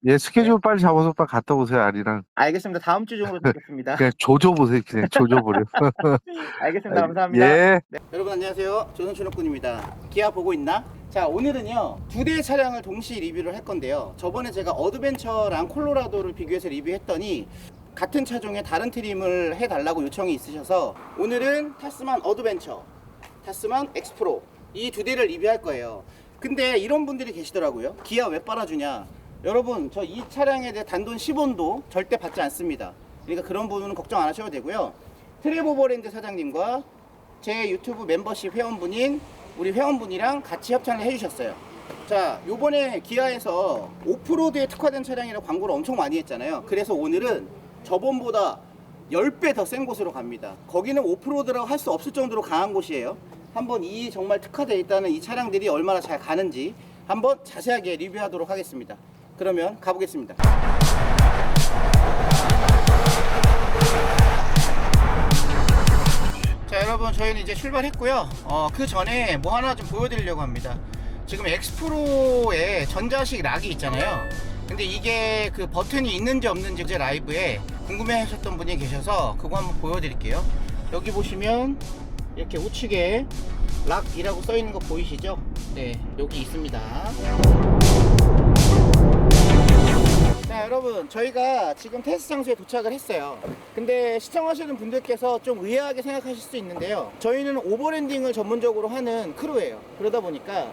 예, 네. 스케줄 빨리 잡아서 빨리 갔다 오세요, 아리랑. 알겠습니다. 다음 주 중으로 뵙겠습니다. 그냥 조져보세요, 그냥 조져버려. 알겠습니다. 감사합니다. 예. 네. 여러분 안녕하세요. 저는 준혁군입니다. 기아 보고 있나? 자, 오늘은요 2대의 차량을 동시 리뷰를 할 건데요. 저번에 제가 어드벤처랑 콜로라도를 비교해서 리뷰했더니 같은 차종에 다른 트림을 해달라고 요청이 있으셔서 오늘은 타스만 어드벤처, 타스만 엑스프로 이 2대를 리뷰할 거예요. 근데 이런 분들이 계시더라고요. 기아 왜 빨아주냐? 여러분, 저 이 차량에 대해 단돈 10원도 절대 받지 않습니다. 그러니까 그런 부분은 걱정 안 하셔도 되고요. 트레보버랜드 사장님과 제 유튜브 멤버십 회원분인 우리 회원분이랑 같이 협찬을 해주셨어요. 자, 요번에 기아에서 오프로드에 특화된 차량이라고 광고를 엄청 많이 했잖아요. 그래서 오늘은 저번보다 10배 더 센 곳으로 갑니다. 거기는 오프로드라고 할 수 없을 정도로 강한 곳이에요. 한번 이 정말 특화되어 있다는 이 차량들이 얼마나 잘 가는지 한번 자세하게 리뷰하도록 하겠습니다. 그러면 가보겠습니다. 자, 여러분, 저희는 이제 출발했고요. 그 전에 뭐 하나 좀 보여드리려고 합니다. 지금 엑스프로에 전자식 락이 있잖아요. 근데 이게 그 버튼이 있는지 없는지 제 라이브에 궁금해 하셨던 분이 계셔서 그거 한번 보여드릴게요. 여기 보시면 이렇게 우측에 락이라고 써 있는 거 보이시죠? 네, 여기 있습니다. 자, 여러분, 저희가 지금 테스트 장소에 도착을 했어요. 근데 시청하시는 분들께서 좀 의아하게 생각하실 수 있는데요, 저희는 오버랜딩을 전문적으로 하는 크루예요. 그러다 보니까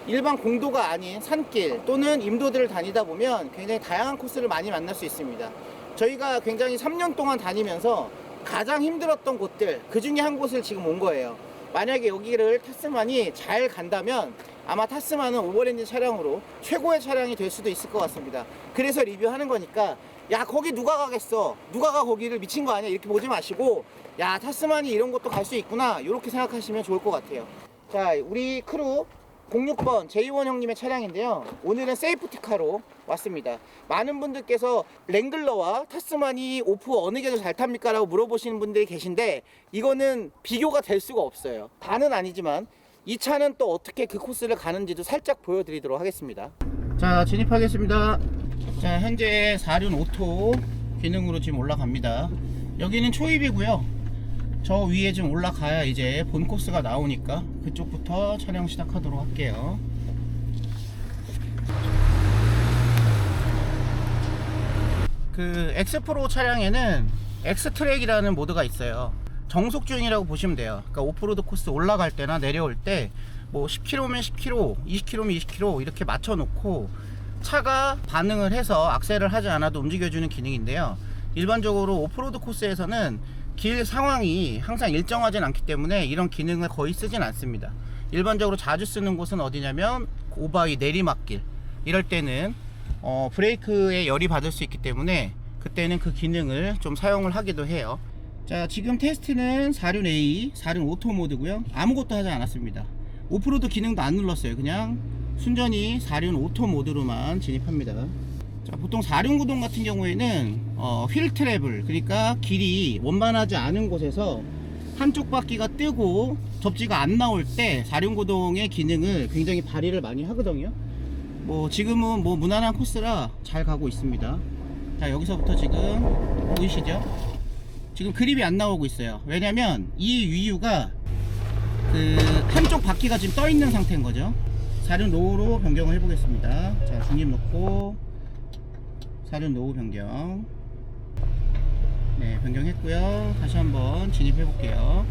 일반 공도가 아닌 산길 또는 임도들을 다니다 보면 굉장히 다양한 코스를 많이 만날 수 있습니다. 저희가 굉장히 3년 동안 다니면서 가장 힘들었던 곳들, 그 중에 한 곳을 지금 온 거예요. 만약에 여기를 타스만이 잘 간다면 아마 타스만은 오버랜딩 차량으로 최고의 차량이 될 수도 있을 것 같습니다. 그래서 리뷰하는 거니까, 야, 거기 누가 가겠어, 누가 가, 거기를 미친 거 아니야, 이렇게 보지 마시고, 야, 타스만이 이런 것도 갈 수 있구나, 이렇게 생각하시면 좋을 것 같아요. 자, 우리 크루 06번 제이원 형님의 차량인데요, 오늘은 세이프티카로 왔습니다. 많은 분들께서 랭글러와 타스만이 오프 어느 게 더 잘 탑니까? 라고 물어보시는 분들이 계신데, 이거는 비교가 될 수가 없어요. 다는 아니지만 이 차는 또 어떻게 그 코스를 가는지도 살짝 보여드리도록 하겠습니다. 자, 진입하겠습니다. 자, 현재 4륜 오토 기능으로 지금 올라갑니다. 여기는 초입이고요. 저 위에 좀 올라가야 이제 본 코스가 나오니까 그쪽부터 촬영 시작하도록 할게요. 그 엑스프로 차량에는 엑스트랙이라는 모드가 있어요. 정속 주행이라고 보시면 돼요. 그러니까 오프로드 코스 올라갈 때나 내려올 때 뭐 10km면 10km, 20km면 20km 이렇게 맞춰 놓고 차가 반응을 해서 악셀을 하지 않아도 움직여주는 기능인데요, 일반적으로 오프로드 코스에서는 길 상황이 항상 일정하진 않기 때문에 이런 기능을 거의 쓰진 않습니다. 일반적으로 자주 쓰는 곳은 어디냐면 오바이 내리막길, 이럴 때는 브레이크에 열이 받을 수 있기 때문에 그때는 그 기능을 좀 사용을 하기도 해요. 자, 지금 테스트는 4륜 A, 4륜 오토 모드고요. 아무것도 하지 않았습니다. 오프로드 기능도 안 눌렀어요. 그냥 순전히 4륜 오토 모드로만 진입합니다. 자, 보통 4륜 구동 같은 경우에는 휠 트래블, 그러니까 길이 원만하지 않은 곳에서 한쪽 바퀴가 뜨고 접지가 안 나올 때 4륜 구동의 기능을 굉장히 발휘를 많이 하거든요. 뭐 지금은 뭐 무난한 코스라 잘 가고 있습니다. 자, 여기서부터 지금 보이시죠? 지금 그립이 안 나오고 있어요. 왜냐면 이 이유가 그 한쪽 바퀴가 지금 떠 있는 상태인 거죠. 4륜 로우로 변경을 해 보겠습니다. 자, 중립 놓고 4륜 로우 변경. 네, 변경했고요. 다시 한번 진입해 볼게요.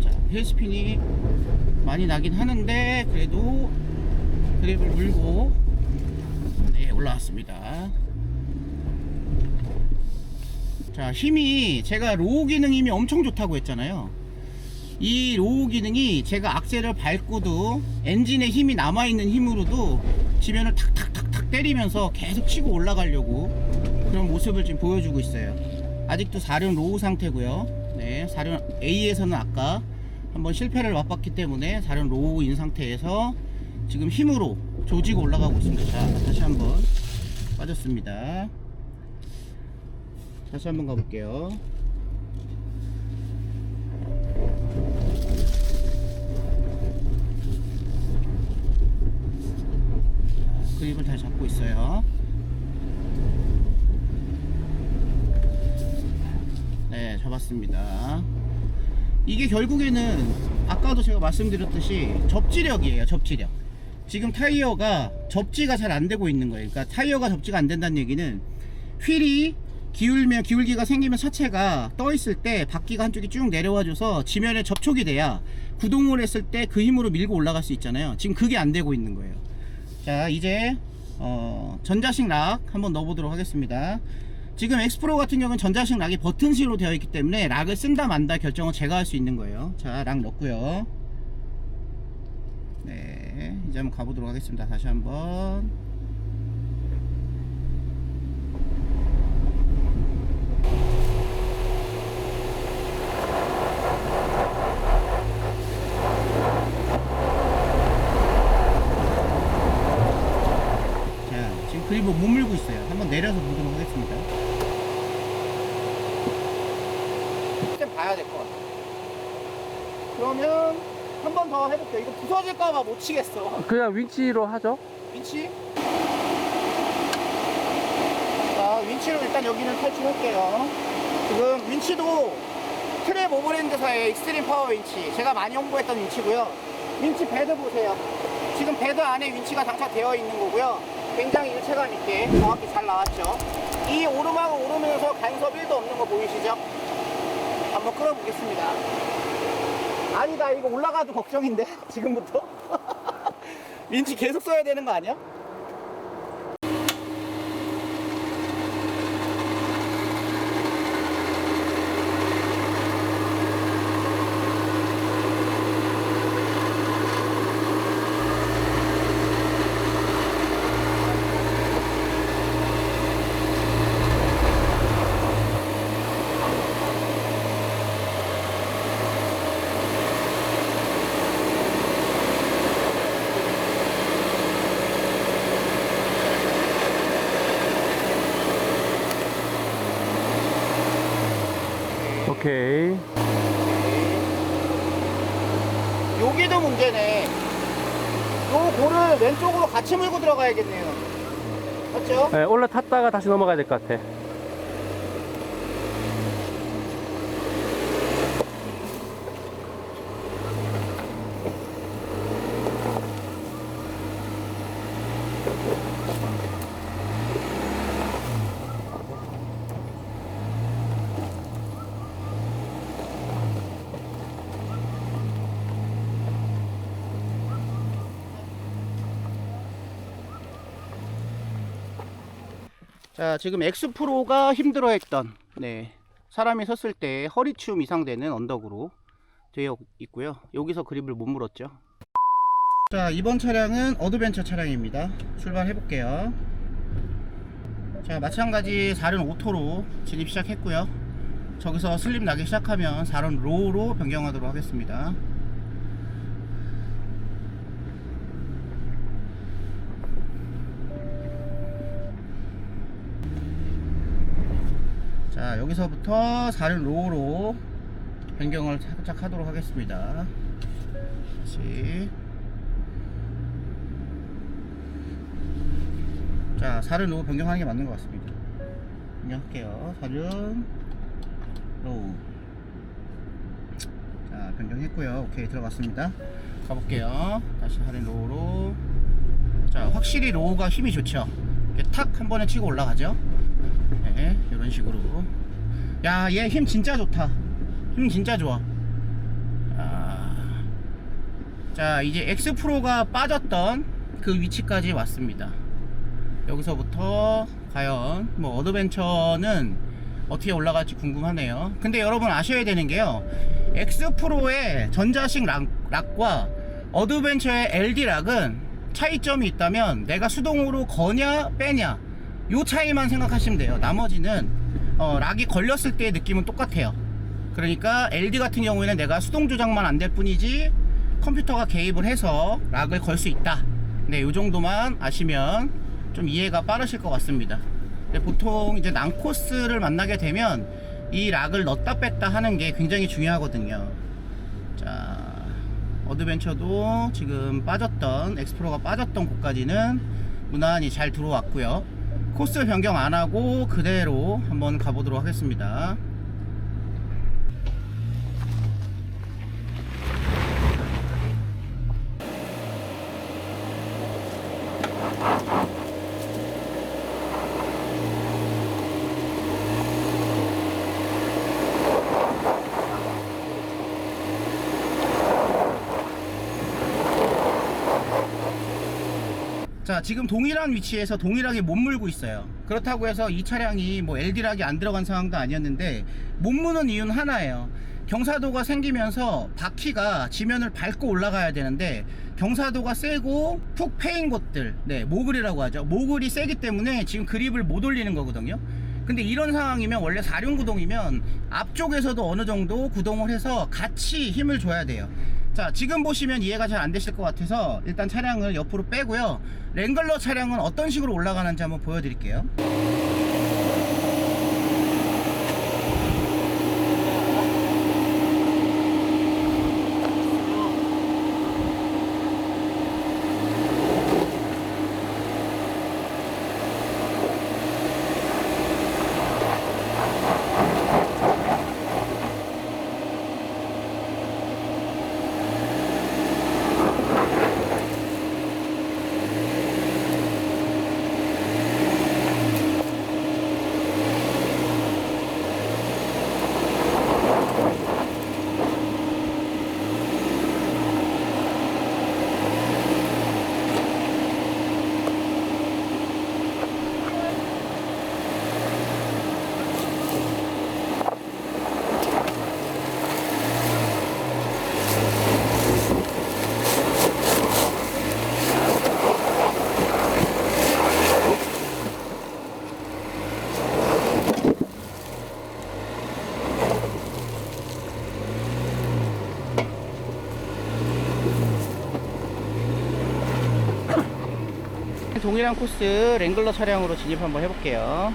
자, 휠스핀이 많이 나긴 하는데 그래도 그립을 물고 네, 올라왔습니다. 자, 힘이, 제가 로우 기능 힘이 엄청 좋다고 했잖아요. 이 로우 기능이 제가 악셀을 밟고도 엔진에 힘이 남아있는 힘으로도 지면을 탁탁탁탁 때리면서 계속 치고 올라가려고 그런 모습을 지금 보여주고 있어요. 아직도 4륜 로우 상태고요. 네, 4륜 A에서는 아까 한번 실패를 맛봤기 때문에 4륜 로우인 상태에서 지금 힘으로 조지고 올라가고 있습니다. 자, 다시 한번 빠졌습니다. 다시 한번 가볼게요. 그립을 잘 잡고 있어요. 네, 잡았습니다. 이게 결국에는 아까도 제가 말씀드렸듯이 접지력이에요. 접지력. 지금 타이어가 접지가 잘 안 되고 있는 거예요. 그러니까 타이어가 접지가 안 된다는 얘기는 휠이 기울면, 기울기가 생기면 차체가 떠 있을 때 바퀴가 한쪽이 쭉 내려와줘서 지면에 접촉이 돼야 구동을 했을 때 그 힘으로 밀고 올라갈 수 있잖아요. 지금 그게 안 되고 있는 거예요. 자, 이제 전자식 락 한번 넣어보도록 하겠습니다. 지금 엑스프로 같은 경우는 전자식 락이 버튼식으로 되어 있기 때문에 락을 쓴다 만다 결정은 제가 할 수 있는 거예요. 자, 락 넣고요. 네, 이제 한번 가보도록 하겠습니다. 다시 한번. 자, 지금 그립을 못 물고 있어요. 한번 내려서 보도록 하겠습니다. 좀 봐야 될 것 같아요. 그러면 한 번 더 해볼게요. 이거 부서질까봐 못 치겠어. 그냥 윈치로 하죠. 윈치? 자, 윈치로 일단 여기는 탈출할게요. 지금 윈치도 트랩 오버랜드사의 익스트림 파워 윈치, 제가 많이 홍보했던 윈치고요. 윈치 베드 보세요. 지금 베드 안에 윈치가 장착되어 있는 거고요. 굉장히 일체감 있게 정확히 잘 나왔죠. 이 오르막 오르면서 간섭 1도 없는 거 보이시죠? 한번 끌어보겠습니다. 아니다, 이거 올라가도 걱정인데 지금부터. 윈치 계속 써야 되는 거 아니야? 오케이. 여기도 문제네. 요 볼을 왼쪽으로 같이 물고 들어가야겠네요. 맞죠? 네, 올라탔다가 다시 넘어가야 될 것 같아. 자, 지금 엑스프로가 힘들어했던, 네, 사람이 섰을 때 허리춤 이상 되는 언덕으로 되어 있고요. 여기서 그립을 못 물었죠. 자, 이번 차량은 어드벤처 차량입니다. 출발해 볼게요. 자, 마찬가지 4륜 오토로 진입 시작했고요. 저기서 슬립 나기 시작하면 4륜 로우로 변경하도록 하겠습니다. 자, 여기서부터 4륜 로우로 변경을 살짝 하도록 하겠습니다. 다시. 자, 4륜 로우 변경하는 게 맞는 것 같습니다. 변경할게요. 4륜 로우. 자, 변경했고요. 오케이, 들어갔습니다. 가볼게요. 다시 4륜 로우로. 자, 확실히 로우가 힘이 좋죠. 이렇게 탁 한 번에 치고 올라가죠. 네, 이런 식으로. 야, 얘 힘 진짜 좋다. 힘 진짜 좋아. 자, 이제 엑스프로가 빠졌던 그 위치까지 왔습니다. 여기서부터 과연 뭐 어드벤처는 어떻게 올라갈지 궁금하네요. 근데 여러분 아셔야 되는 게요, 엑스프로의 전자식 락과 어드벤처의 LD 락은 차이점이 있다면 내가 수동으로 거냐 빼냐, 요 차이만 생각하시면 돼요. 나머지는 락이 걸렸을 때의 느낌은 똑같아요. 그러니까 LD 같은 경우에는 내가 수동 조작만 안 될 뿐이지 컴퓨터가 개입을 해서 락을 걸 수 있다. 네, 요 정도만 아시면 좀 이해가 빠르실 것 같습니다. 근데 보통 이제 난코스를 만나게 되면 이 락을 넣었다 뺐다 하는 게 굉장히 중요하거든요. 자, 어드벤처도 지금 빠졌던, 엑스플로러가 빠졌던 곳까지는 무난히 잘 들어왔고요. 코스 변경 안 하고 그대로 한번 가보도록 하겠습니다. 자, 지금 동일한 위치에서 동일하게 못 물고 있어요. 그렇다고 해서 이 차량이 뭐 LD락이 안 들어간 상황도 아니었는데 못 무는 이유는 하나예요. 경사도가 생기면서 바퀴가 지면을 밟고 올라가야 되는데 경사도가 세고 푹 패인 곳들, 네, 모글이라고 하죠. 모글이 세기 때문에 지금 그립을 못 올리는 거거든요. 근데 이런 상황이면 원래 4륜 구동이면 앞쪽에서도 어느 정도 구동을 해서 같이 힘을 줘야 돼요. 자, 지금 보시면 이해가 잘 안 되실 것 같아서 일단 차량을 옆으로 빼고요. 랭글러 차량은 어떤 식으로 올라가는지 한번 보여드릴게요. 동일한 코스 랭글러 차량으로 진입 한번 해볼게요.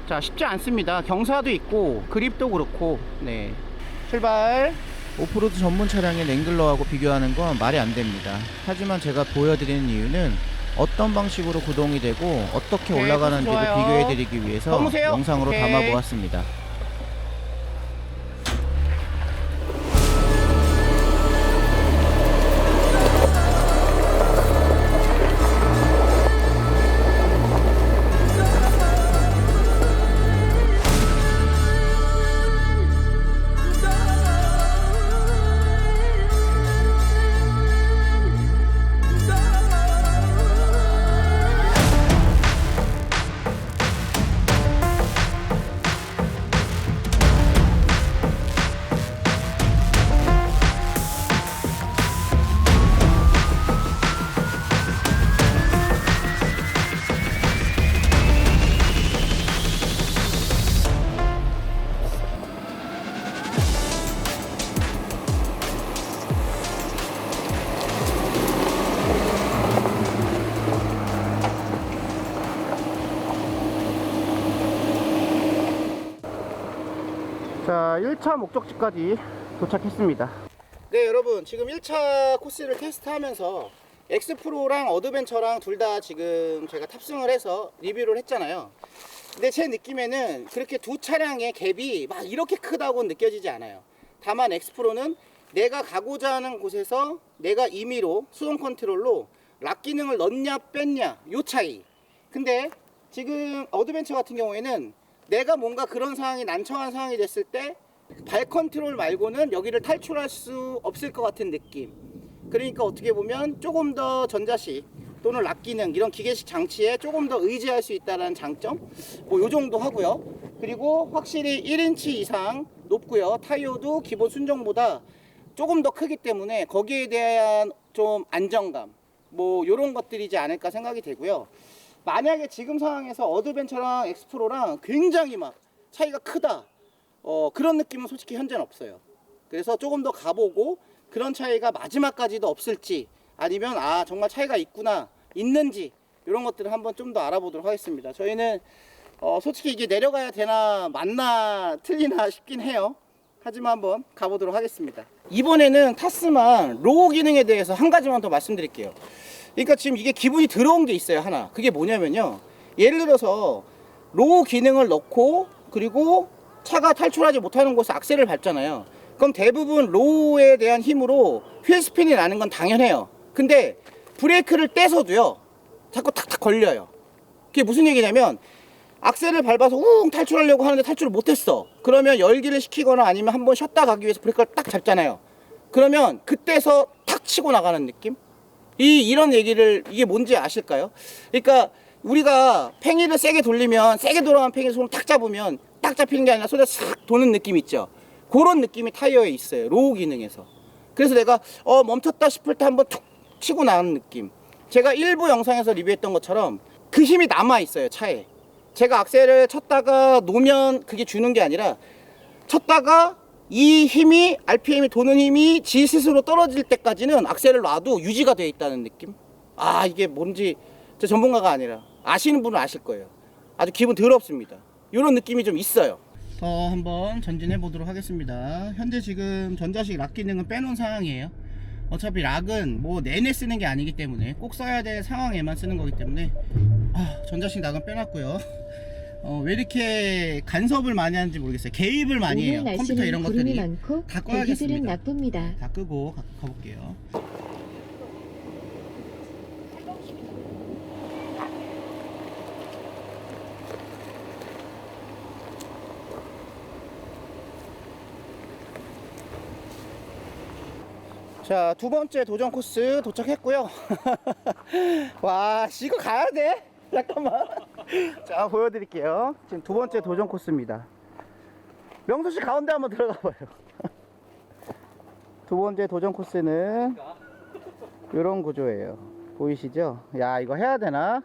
자, 쉽지 않습니다. 경사도 있고 그립도 그렇고. 네, 출발. 오프로드 전문 차량의 랭글러하고 비교하는 건 말이 안 됩니다. 하지만 제가 보여드리는 이유는 어떤 방식으로 구동이 되고 어떻게 올라가는지를 비교해드리기 위해서 넘으세요. 영상으로 담아보았습니다. 자, 1차 목적지까지 도착했습니다. 네, 여러분, 지금 1차 코스를 테스트하면서 엑스프로랑 어드벤처랑 둘 다 지금 제가 탑승을 해서 리뷰를 했잖아요. 근데 제 느낌에는 그렇게 두 차량의 갭이 막 이렇게 크다고 느껴지지 않아요. 다만 엑스프로는 내가 가고자 하는 곳에서 내가 임의로 수동 컨트롤로 락 기능을 넣냐 뺐냐 요 차이. 근데 지금 어드벤처 같은 경우에는 내가 뭔가 그런 상황이 난처한 상황이 됐을 때 발 컨트롤 말고는 여기를 탈출할 수 없을 것 같은 느낌. 그러니까 어떻게 보면 조금 더 전자식 또는 락 기능 이런 기계식 장치에 조금 더 의지할 수 있다는 장점, 뭐 요 정도 하고요. 그리고 확실히 1인치 이상 높고요. 타이어도 기본 순정보다 조금 더 크기 때문에 거기에 대한 좀 안정감, 뭐 요런 것들이지 않을까 생각이 되고요. 만약에 지금 상황에서 어드벤처랑 엑스프로랑 굉장히 막 차이가 크다, 그런 느낌은 솔직히 현재는 없어요. 그래서 조금 더 가보고 그런 차이가 마지막까지도 없을지, 아니면 아 정말 차이가 있구나, 있는지 이런 것들을 한번 좀 더 알아보도록 하겠습니다. 저희는 솔직히 이게 내려가야 되나 맞나 틀리나 싶긴 해요. 하지만 한번 가보도록 하겠습니다. 이번에는 타스만 로우 기능에 대해서 한 가지만 더 말씀드릴게요. 그러니까 지금 이게 기분이 들어온 게 있어요, 하나. 그게 뭐냐면요. 예를 들어서 로우 기능을 넣고 그리고 차가 탈출하지 못하는 곳에 악셀을 밟잖아요. 그럼 대부분 로우에 대한 힘으로 휠 스핀이 나는 건 당연해요. 근데 브레이크를 떼서도요, 자꾸 탁탁 걸려요. 그게 무슨 얘기냐면 악셀을 밟아서 웅 탈출하려고 하는데 탈출을 못했어. 그러면 열기를 식히거나 아니면 한번 쉬었다 가기 위해서 브레이크를 딱 잡잖아요. 그러면 그때서 탁 치고 나가는 느낌? 이런 얘기를, 이게 뭔지 아실까요? 그러니까 우리가 팽이를 세게 돌리면, 세게 돌아간 팽이 손을 탁 잡으면 딱 잡히는 게 아니라 손에 싹 도는 느낌 있죠. 그런 느낌이 타이어에 있어요, 로우 기능에서. 그래서 내가 멈췄다 싶을 때 한번 툭 치고 나가는 느낌. 제가 일부 영상에서 리뷰했던 것처럼 그 힘이 남아 있어요, 차에. 제가 악셀을 쳤다가 놓으면 그게 주는 게 아니라, 쳤다가 이 힘이, RPM이 도는 힘이 지 스스로 떨어질 때까지는 악셀을 놔도 유지가 되어 있다는 느낌? 아, 이게 뭔지 저 전문가가 아니라 아시는 분은 아실 거예요. 아주 기분 더럽습니다. 이런 느낌이 좀 있어요. 더 한번 전진해 보도록 하겠습니다. 현재 지금 전자식 락 기능은 빼놓은 상황이에요. 어차피 락은 뭐 내내 쓰는 게 아니기 때문에, 꼭 써야 될 상황에만 쓰는 거기 때문에 전자식 락은 빼놨고요. 왜 이렇게 간섭을 많이 하는지 모르겠어요. 개입을 많이 해요. 컴퓨터 이런 것들이. 다 꺼야겠습니다. 나쁩니다. 다 끄고 가볼게요. 자, 두 번째 도전 코스 도착했고요. 와, 이거 가야 돼? 잠깐만. 자, 보여드릴게요. 지금 두 번째 도전 코스입니다. 명수씨 가운데 한번 들어가 봐요. 두 번째 도전 코스는 이런 구조예요. 보이시죠? 야, 이거 해야 되나?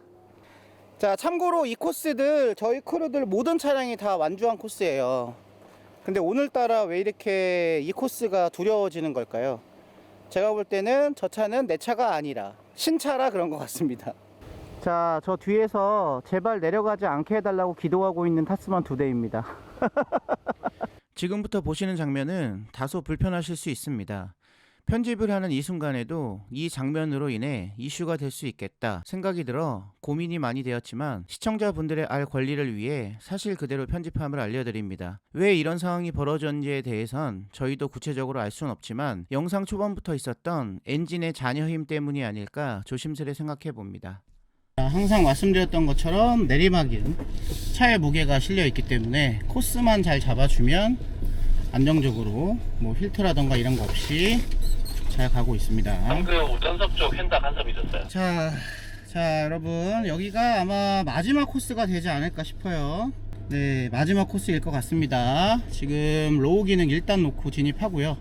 자, 참고로 이 코스들 저희 크루들 모든 차량이 다 완주한 코스예요. 근데 오늘따라 왜 이렇게 이 코스가 두려워지는 걸까요? 제가 볼 때는 저 차는 내 차가 아니라 신차라 그런 것 같습니다. 자, 저 뒤에서 제발 내려가지 않게 해달라고 기도하고 있는 타스만 2대입니다. 지금부터 보시는 장면은 다소 불편하실 수 있습니다. 편집을 하는 이 순간에도 이 장면으로 인해 이슈가 될 수 있겠다 생각이 들어 고민이 많이 되었지만, 시청자분들의 알 권리를 위해 사실 그대로 편집함을 알려드립니다. 왜 이런 상황이 벌어졌는지에 대해선 저희도 구체적으로 알 수는 없지만, 영상 초반부터 있었던 엔진의 잔여힘 때문이 아닐까 조심스레 생각해 봅니다. 항상 말씀드렸던 것처럼 내리막은 차의 무게가 실려 있기 때문에 코스만 잘 잡아주면 안정적으로 뭐 힐트라던가 이런 거 없이 잘 가고 있습니다. 방금 우전석 쪽 휀다 간섭이 있었어요. 자 여러분, 여기가 아마 마지막 코스가 되지 않을까 싶어요. 네, 마지막 코스일 것 같습니다. 지금 로우 기능 일단 놓고 진입하고요.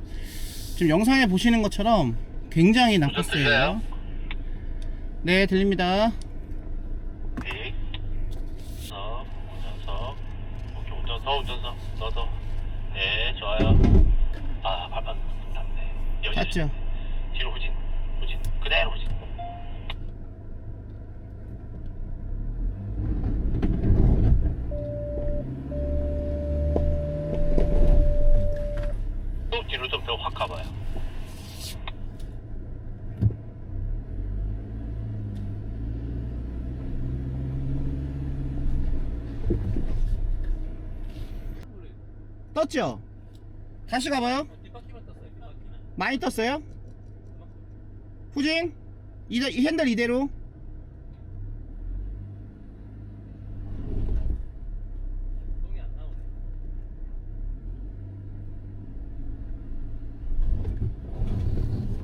지금 영상에 보시는 것처럼 굉장히 난 코스예요. 네, 들립니다. 네. 우전석. 오케이, 우전석. 넣어서. 네, 좋아요. 아, 발판 닿네. 여기. 맞죠? 뒤로 후진. 그대로 후진. 또 뒤로 좀 더 확 가봐요. 떴죠? 다시 가봐요. 많이 떴어요? 후진? 이 핸들 이대로.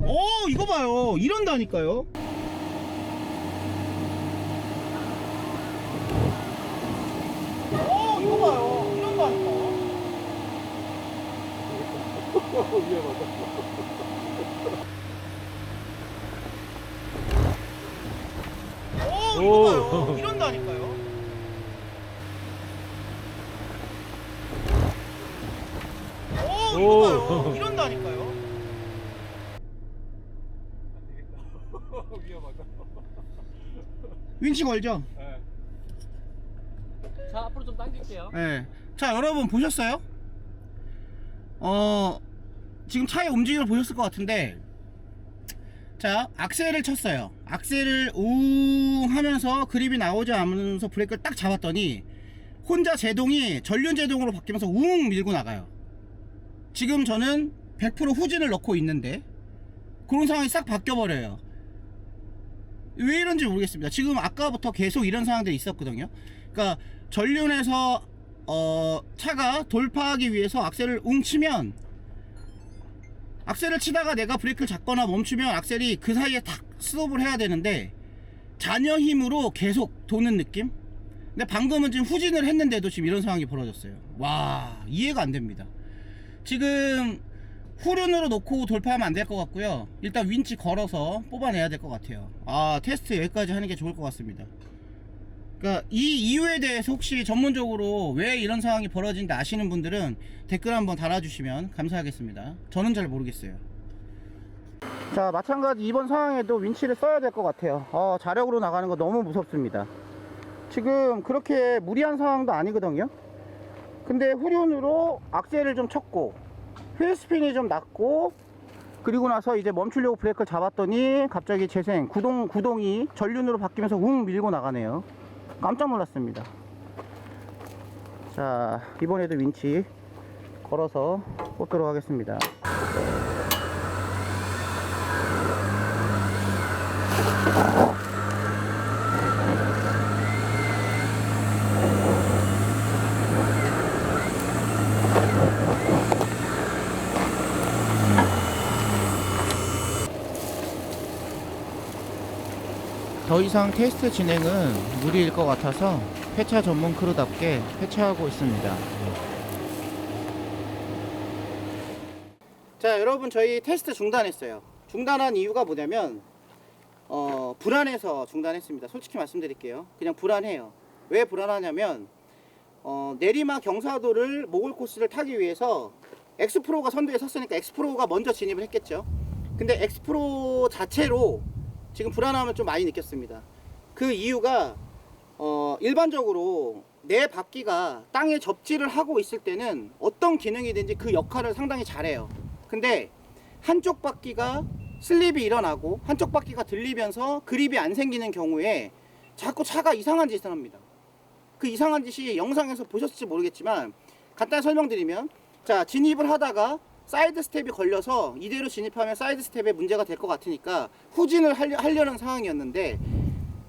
오, 이거 봐요. 이런다니까요. 오, 이거 봐요. 이런다니까요. 오, 이거 봐요. 이런다니까요. 오, 이거 봐요. 이런다니까요. 윈치 걸죠? 자, 앞으로 좀 당길게요. 네. 자, 여러분 보셨어요? 지금 차의 움직임을 보셨을 것 같은데, 자, 악셀을 쳤어요. 악셀을 웅 하면서 그립이 나오지 않으면서 브레이크를 딱 잡았더니 혼자 제동이 전륜 제동으로 바뀌면서 웅 밀고 나가요. 지금 저는 100% 후진을 넣고 있는데 그런 상황이 싹 바뀌어버려요. 왜 이런지 모르겠습니다. 지금 아까부터 계속 이런 상황들이 있었거든요. 그러니까 전륜에서 차가 돌파하기 위해서 악셀을 웅 치면, 악셀을 치다가 내가 브레이크를 잡거나 멈추면 악셀이 그 사이에 탁 스톱을 해야 되는데 잔여 힘으로 계속 도는 느낌? 근데 방금은 지금 후진을 했는데도 지금 이런 상황이 벌어졌어요. 와, 이해가 안 됩니다. 지금 후륜으로 놓고 돌파하면 안 될 것 같고요. 일단 윈치 걸어서 뽑아내야 될 것 같아요. 아, 테스트 여기까지 하는 게 좋을 것 같습니다. 그러니까 이 이유에 대해서 혹시 전문적으로 왜 이런 상황이 벌어진지 아시는 분들은 댓글 한번 달아주시면 감사하겠습니다. 저는 잘 모르겠어요. 자, 마찬가지 이번 상황에도 윈치를 써야 될 것 같아요. 자력으로 나가는 거 너무 무섭습니다. 지금 그렇게 무리한 상황도 아니거든요. 근데 후륜으로 악셀을 좀 쳤고 휠스핀이 좀 났고, 그리고 나서 이제 멈추려고 브레이크를 잡았더니 갑자기 재생 구동이 전륜으로 바뀌면서 웅 밀고 나가네요. 깜짝 놀랐습니다. 자, 이번에도 윈치 걸어서 뽑도록 하겠습니다. 더 이상 테스트 진행은 무리일 것 같아서 폐차 전문 크루답게 폐차하고 있습니다. 자, 여러분, 저희 테스트 중단했어요. 중단한 이유가 뭐냐면 불안해서 중단했습니다. 솔직히 말씀드릴게요. 그냥 불안해요. 왜 불안하냐면 내리막 경사도를 모골 코스를 타기 위해서 엑스프로가 선두에 섰으니까 엑스프로가 먼저 진입을 했겠죠. 근데 엑스프로 자체로 지금 불안함을 좀 많이 느꼈습니다. 그 이유가 일반적으로 내 바퀴가 땅에 접지를 하고 있을 때는 어떤 기능이든지 그 역할을 상당히 잘해요. 근데 한쪽 바퀴가 슬립이 일어나고 한쪽 바퀴가 들리면서 그립이 안 생기는 경우에 자꾸 차가 이상한 짓을 합니다. 그 이상한 짓이 영상에서 보셨을지 모르겠지만 간단히 설명드리면, 자, 진입을 하다가 사이드 스텝이 걸려서 이대로 진입하면 사이드 스텝에 문제가 될 것 같으니까 후진을 하려는 상황이었는데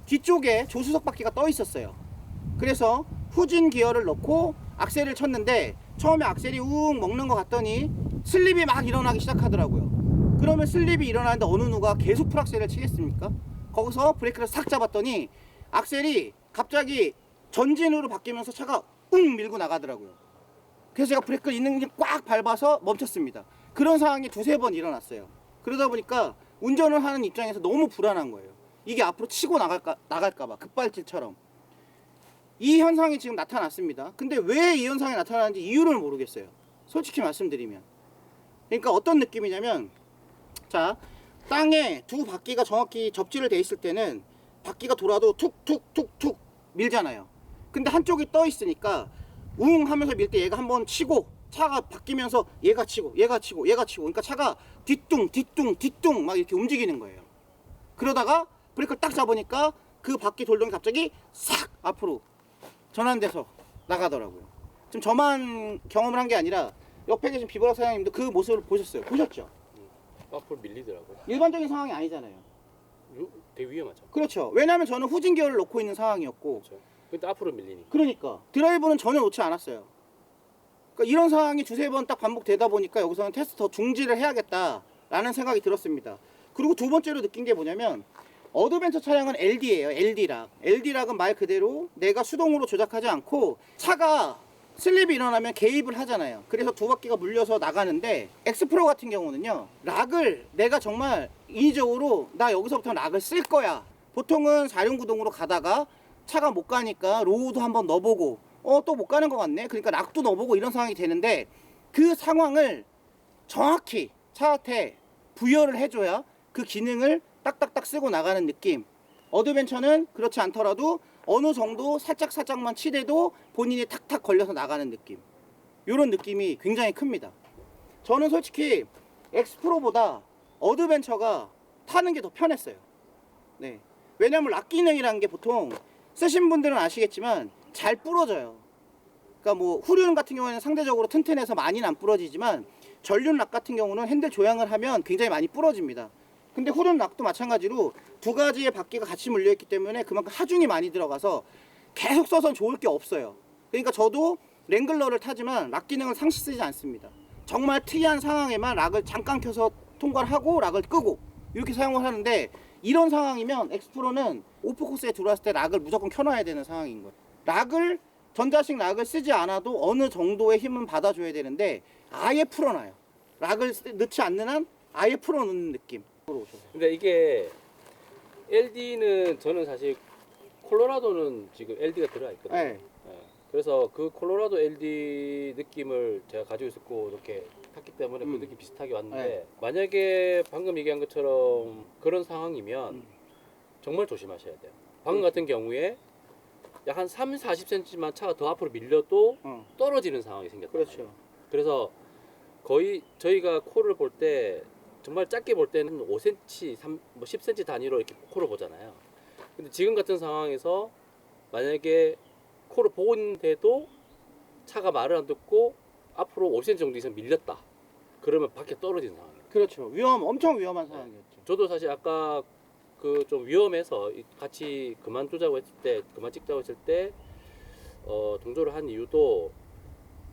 뒤쪽에 조수석 바퀴가 떠 있었어요. 그래서 후진 기어를 넣고 악셀을 쳤는데 처음에 악셀이 웅 먹는 것 같더니 슬립이 막 일어나기 시작하더라고요. 그러면 슬립이 일어나는데 어느 누가 계속 풀악셀을 치겠습니까? 거기서 브레이크를 싹 잡았더니 악셀이 갑자기 전진으로 바뀌면서 차가 웅 밀고 나가더라고요. 그래서 제가 브레이크를 있는 게 꽉 밟아서 멈췄습니다. 그런 상황이 두세 번 일어났어요. 그러다 보니까 운전을 하는 입장에서 너무 불안한 거예요. 이게 앞으로 치고 나갈까봐 급발진처럼. 이 현상이 지금 나타났습니다. 근데 왜 이 현상이 나타나는지 이유를 모르겠어요. 솔직히 말씀드리면. 그러니까 어떤 느낌이냐면, 자, 땅에 두 바퀴가 정확히 접지를 돼 있을 때는 바퀴가 돌아도 툭툭툭툭 밀잖아요. 근데 한쪽이 떠 있으니까 웅 하면서 밀 때 얘가 한번 치고 차가 바뀌면서 얘가 치고 그러니까 차가 뒤뚱 막 이렇게 움직이는 거예요. 그러다가 브레이크를 딱 잡으니까 그 바퀴 돌동이 갑자기 싹 앞으로 전환돼서 나가더라고요. 지금 저만 경험을 한 게 아니라 옆에 계신 비보라 사장님도 그 모습을 보셨죠? 앞으로 밀리더라고요. 일반적인 상황이 아니잖아요. 되게 위험하죠. 그렇죠. 왜냐하면 저는 후진 기어를 놓고 있는 상황이었고, 그렇죠. 근데 앞으로 밀리니까. 그러니까 드라이브는 전혀 놓지 않았어요. 그러니까 이런 상황이 두세 번 딱 반복되다 보니까 여기서는 테스트 더 중지를 해야겠다라는 생각이 들었습니다. 그리고 두 번째로 느낀 게 뭐냐면, 어드벤처 차량은 LD예요. LD락. LD락은 말 그대로 내가 수동으로 조작하지 않고 차가 슬립이 일어나면 개입을 하잖아요. 그래서 두 바퀴가 물려서 나가는데, 엑스프로 같은 경우는요, 락을 내가 정말 인위적으로 나 여기서부터 락을 쓸 거야. 보통은 4륜구동으로 가다가 차가 못 가니까 로우도 한번 넣어보고 또 못 가는 것 같네, 그러니까 락도 넣어보고 이런 상황이 되는데, 그 상황을 정확히 차한테 부여를 해줘야 그 기능을 딱딱딱 쓰고 나가는 느낌. 어드벤처는 그렇지 않더라도 어느 정도 살짝만 치대도 본인이 탁탁 걸려서 나가는 느낌. 이런 느낌이 굉장히 큽니다. 저는 솔직히 엑스프로보다 어드벤처가 타는 게 더 편했어요. 네. 왜냐면 락 기능이라는 게 보통 쓰신 분들은 아시겠지만 잘 부러져요. 그러니까 뭐 후륜 같은 경우에는 상대적으로 튼튼해서 많이는 안 부러지지만 전륜 락 같은 경우는 핸들 조향을 하면 굉장히 많이 부러집니다. 근데 후륜 락도 마찬가지로 두 가지의 바퀴가 같이 물려있기 때문에 그만큼 하중이 많이 들어가서 계속 써선 좋을 게 없어요. 그러니까 저도 랭글러를 타지만 락 기능을 상시 쓰지 않습니다. 정말 특이한 상황에만 락을 잠깐 켜서 통과를 하고 락을 끄고 이렇게 사용을 하는데, 이런 상황이면 엑스프로는 오프코스에 들어왔을 때 락을 무조건 켜놔야 되는 상황인 거예요. 락을 전자식 락을 쓰지 않아도 어느 정도의 힘은 받아줘야 되는데 아예 풀어놔요. 락을 넣지 않는 한 아예 풀어놓는 느낌. 근데 이게 LD는 저는 사실 콜로라도는 지금 LD가 들어가 있거든요. 네. 예. 그래서 그 콜로라도 LD 느낌을 제가 가지고 있었고 이렇게 탔기 때문에 그 느낌 비슷하게 왔는데, 네. 만약에 방금 얘기한 것처럼 그런 상황이면 정말 조심하셔야 돼요. 방금 같은 경우에 약 한 30-40cm만 차가 더 앞으로 밀려도 떨어지는 상황이 생겼다. 그렇죠. 그래서 거의 저희가 콜을 볼 때 정말 작게 볼 때는 5cm, 10cm 단위로 이렇게 콜을 보잖아요. 근데 지금 같은 상황에서 만약에 콜을 보고 있는데도 차가 말을 안 듣고 앞으로 5cm 정도 이상 밀렸다. 그러면 밖에 떨어지는 상황이에요. 그렇죠. 엄청 위험한 상황이었죠. 저도 사실 아까 그 좀 위험해서 같이 그만두자고 했을 때, 그만 찍자고 했을 때 동조를 한 이유도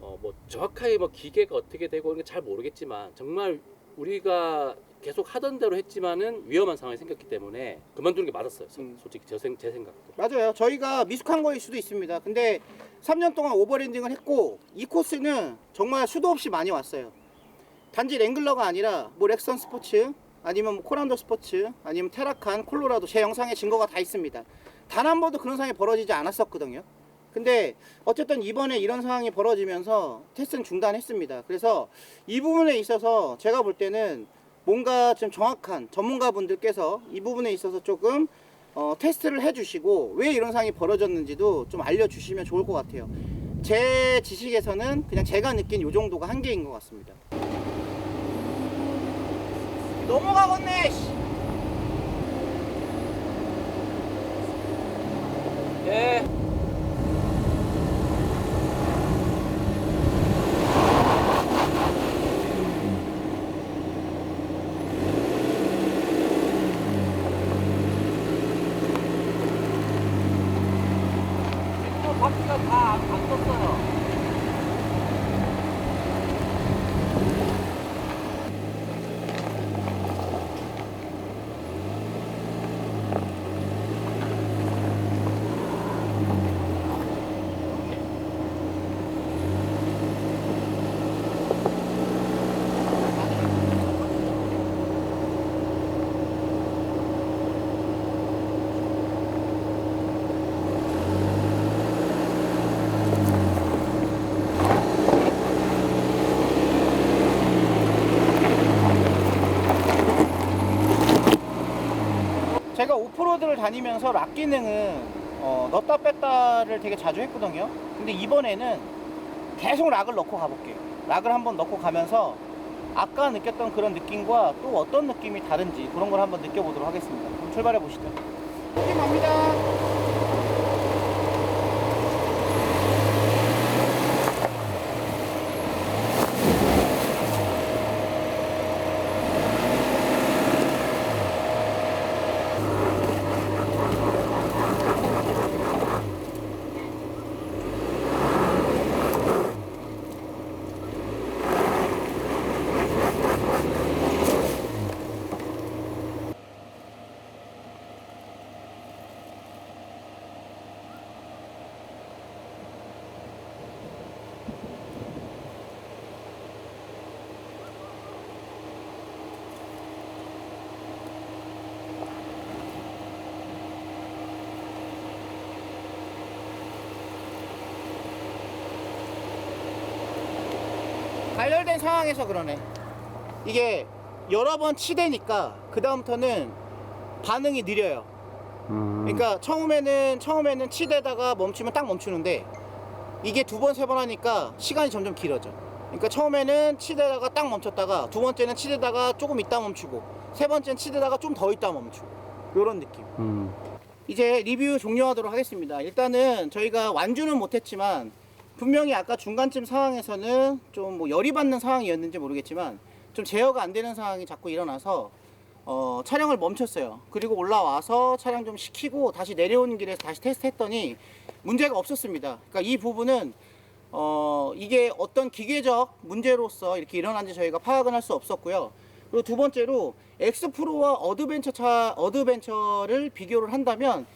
뭐 정확하게 뭐 기계가 어떻게 되고 이런 게 잘 모르겠지만 정말 우리가 계속 하던 대로 했지만은 위험한 상황이 생겼기 때문에 그만두는 게 맞았어요. 솔직히 제 생각도. 맞아요. 저희가 미숙한 거일 수도 있습니다. 근데 3년 동안 오버랜딩을 했고 이 코스는 정말 수도 없이 많이 왔어요. 단지 랭글러가 아니라 뭐 렉선 스포츠, 아니면 뭐 코란도 스포츠, 아니면 테라칸, 콜로라도 제 영상에 증거가 다 있습니다. 단 한 번도 그런 상황이 벌어지지 않았었거든요. 근데 어쨌든 이번에 이런 상황이 벌어지면서 테스트는 중단했습니다. 그래서 이 부분에 있어서 제가 볼 때는 뭔가 좀 정확한 전문가분들께서 이 부분에 있어서 조금 테스트를 해주시고 왜 이런 상황이 벌어졌는지도 좀 알려주시면 좋을 것 같아요. 제 지식에서는 그냥 제가 느낀 이 정도가 한계인 것 같습니다. 넘어가겠네. 예. 지금 바퀴가 다 안 떴어요. 제가 오프로드를 다니면서 락 기능은 넣었다 뺐다를 되게 자주 했거든요. 근데 이번에는 계속 락을 넣고 가볼게요. 락을 한번 넣고 가면서 아까 느꼈던 그런 느낌과 또 어떤 느낌이 다른지 그런 걸 한번 느껴보도록 하겠습니다. 그럼 출발해 보시죠. 여기 갑니다. 발열된 상황에서 그러네. 이게 여러 번 치대니까 그 다음부터는 반응이 느려요. 그러니까 처음에는 치대다가 멈추면 딱 멈추는데 이게 두 번, 세 번 하니까 시간이 점점 길어져. 그러니까 처음에는 치대다가 딱 멈췄다가 두 번째는 치대다가 조금 있다 멈추고 세 번째는 치대다가 좀 더 있다 멈추고 요런 느낌. 음. 이제 리뷰 종료하도록 하겠습니다. 일단은 저희가 완주는 못했지만 분명히 아까 중간쯤 상황에서는 좀 뭐 열이 받는 상황이었는지 모르겠지만 좀 제어가 안 되는 상황이 자꾸 일어나서 촬영을 멈췄어요. 그리고 올라와서 촬영 좀 시키고 다시 내려오는 길에서 다시 테스트했더니 문제가 없었습니다. 그러니까 이 부분은 이게 어떤 기계적 문제로서 이렇게 일어난지 저희가 파악은 할 수 없었고요. 그리고 두 번째로 엑스프로와 어드벤처를 비교를 한다면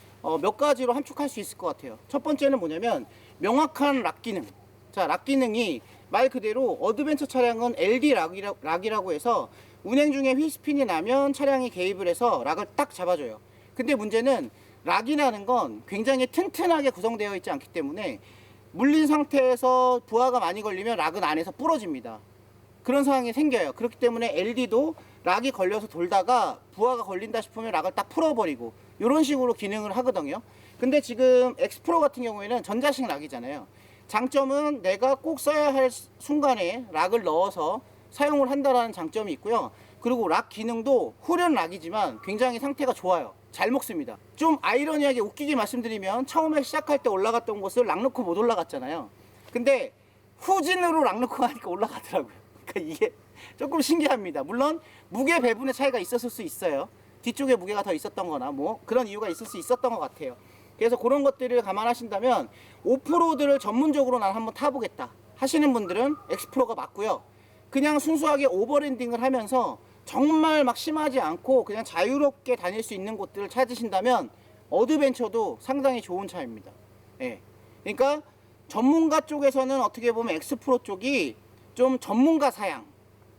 몇 가지로 함축할 수 있을 것 같아요. 첫 번째는 뭐냐면 명확한 락 기능. 자, 락 기능이 말 그대로 어드벤처 차량은 LD 락이라고 해서 운행 중에 휠스핀이 나면 차량이 개입을 해서 락을 딱 잡아줘요. 근데 문제는 락이라는 건 굉장히 튼튼하게 구성되어 있지 않기 때문에 물린 상태에서 부하가 많이 걸리면 락은 안에서 부러집니다. 그런 상황이 생겨요. 그렇기 때문에 LD도 락이 걸려서 돌다가 부하가 걸린다 싶으면 락을 딱 풀어버리고 이런 식으로 기능을 하거든요. 근데 지금 엑스프로 같은 경우에는 전자식 락이잖아요. 장점은 내가 꼭 써야 할 순간에 락을 넣어서 사용을 한다는 장점이 있고요. 그리고 락 기능도 후륜 락이지만 굉장히 상태가 좋아요. 잘 먹습니다. 좀 아이러니하게 웃기게 말씀드리면 처음에 시작할 때 올라갔던 곳을 락 넣고 못 올라갔잖아요. 근데 후진으로 락 넣고 하니까 올라가더라고요. 그러니까 이게 조금 신기합니다. 물론 무게 배분의 차이가 있었을 수 있어요. 뒤쪽에 무게가 더 있었던 거나 뭐 그런 이유가 있을 수 있었던 것 같아요. 그래서 그런 것들을 감안하신다면 오프로드를 전문적으로 난 한번 타보겠다 하시는 분들은 엑스프로가 맞고요. 그냥 순수하게 오버랜딩을 하면서 정말 막 심하지 않고 그냥 자유롭게 다닐 수 있는 곳들을 찾으신다면 어드벤처도 상당히 좋은 차입니다. 예. 그러니까 전문가 쪽에서는 어떻게 보면 엑스프로 쪽이 좀 전문가 사양,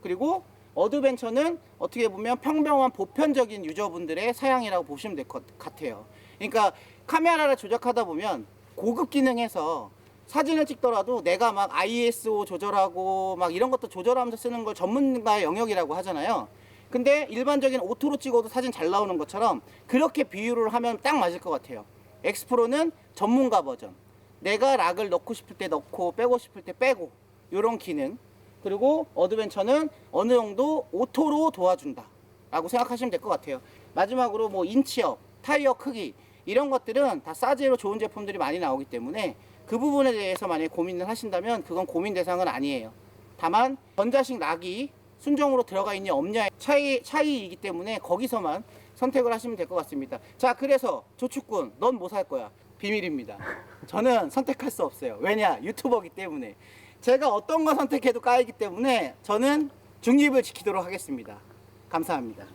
그리고 어드벤처는 어떻게 보면 평범한 보편적인 유저분들의 사양이라고 보시면 될 것 같아요. 그러니까 카메라를 조작하다 보면 고급 기능에서 사진을 찍더라도 내가 막 ISO 조절하고 막 이런 것도 조절하면서 쓰는 걸 전문가의 영역이라고 하잖아요. 근데 일반적인 오토로 찍어도 사진 잘 나오는 것처럼 그렇게 비유를 하면 딱 맞을 것 같아요. 엑스프로는 전문가 버전. 내가 락을 넣고 싶을 때 넣고 빼고 싶을 때 빼고 이런 기능. 그리고 어드벤처는 어느 정도 오토로 도와준다 라고 생각하시면 될 것 같아요. 마지막으로 뭐 인치업, 타이어 크기 이런 것들은 다 싸제로 좋은 제품들이 많이 나오기 때문에 그 부분에 대해서 만약에 고민을 하신다면 그건 고민 대상은 아니에요. 다만 전자식 락이 순정으로 들어가 있냐 없냐의 차이이기 때문에 거기서만 선택을 하시면 될 것 같습니다. 자, 그래서 조축군 넌 뭐 살 거야? 비밀입니다. 저는 선택할 수 없어요. 왜냐? 유튜버기 때문에. 제가 어떤 거 선택해도 까이기 때문에 저는 중립을 지키도록 하겠습니다. 감사합니다.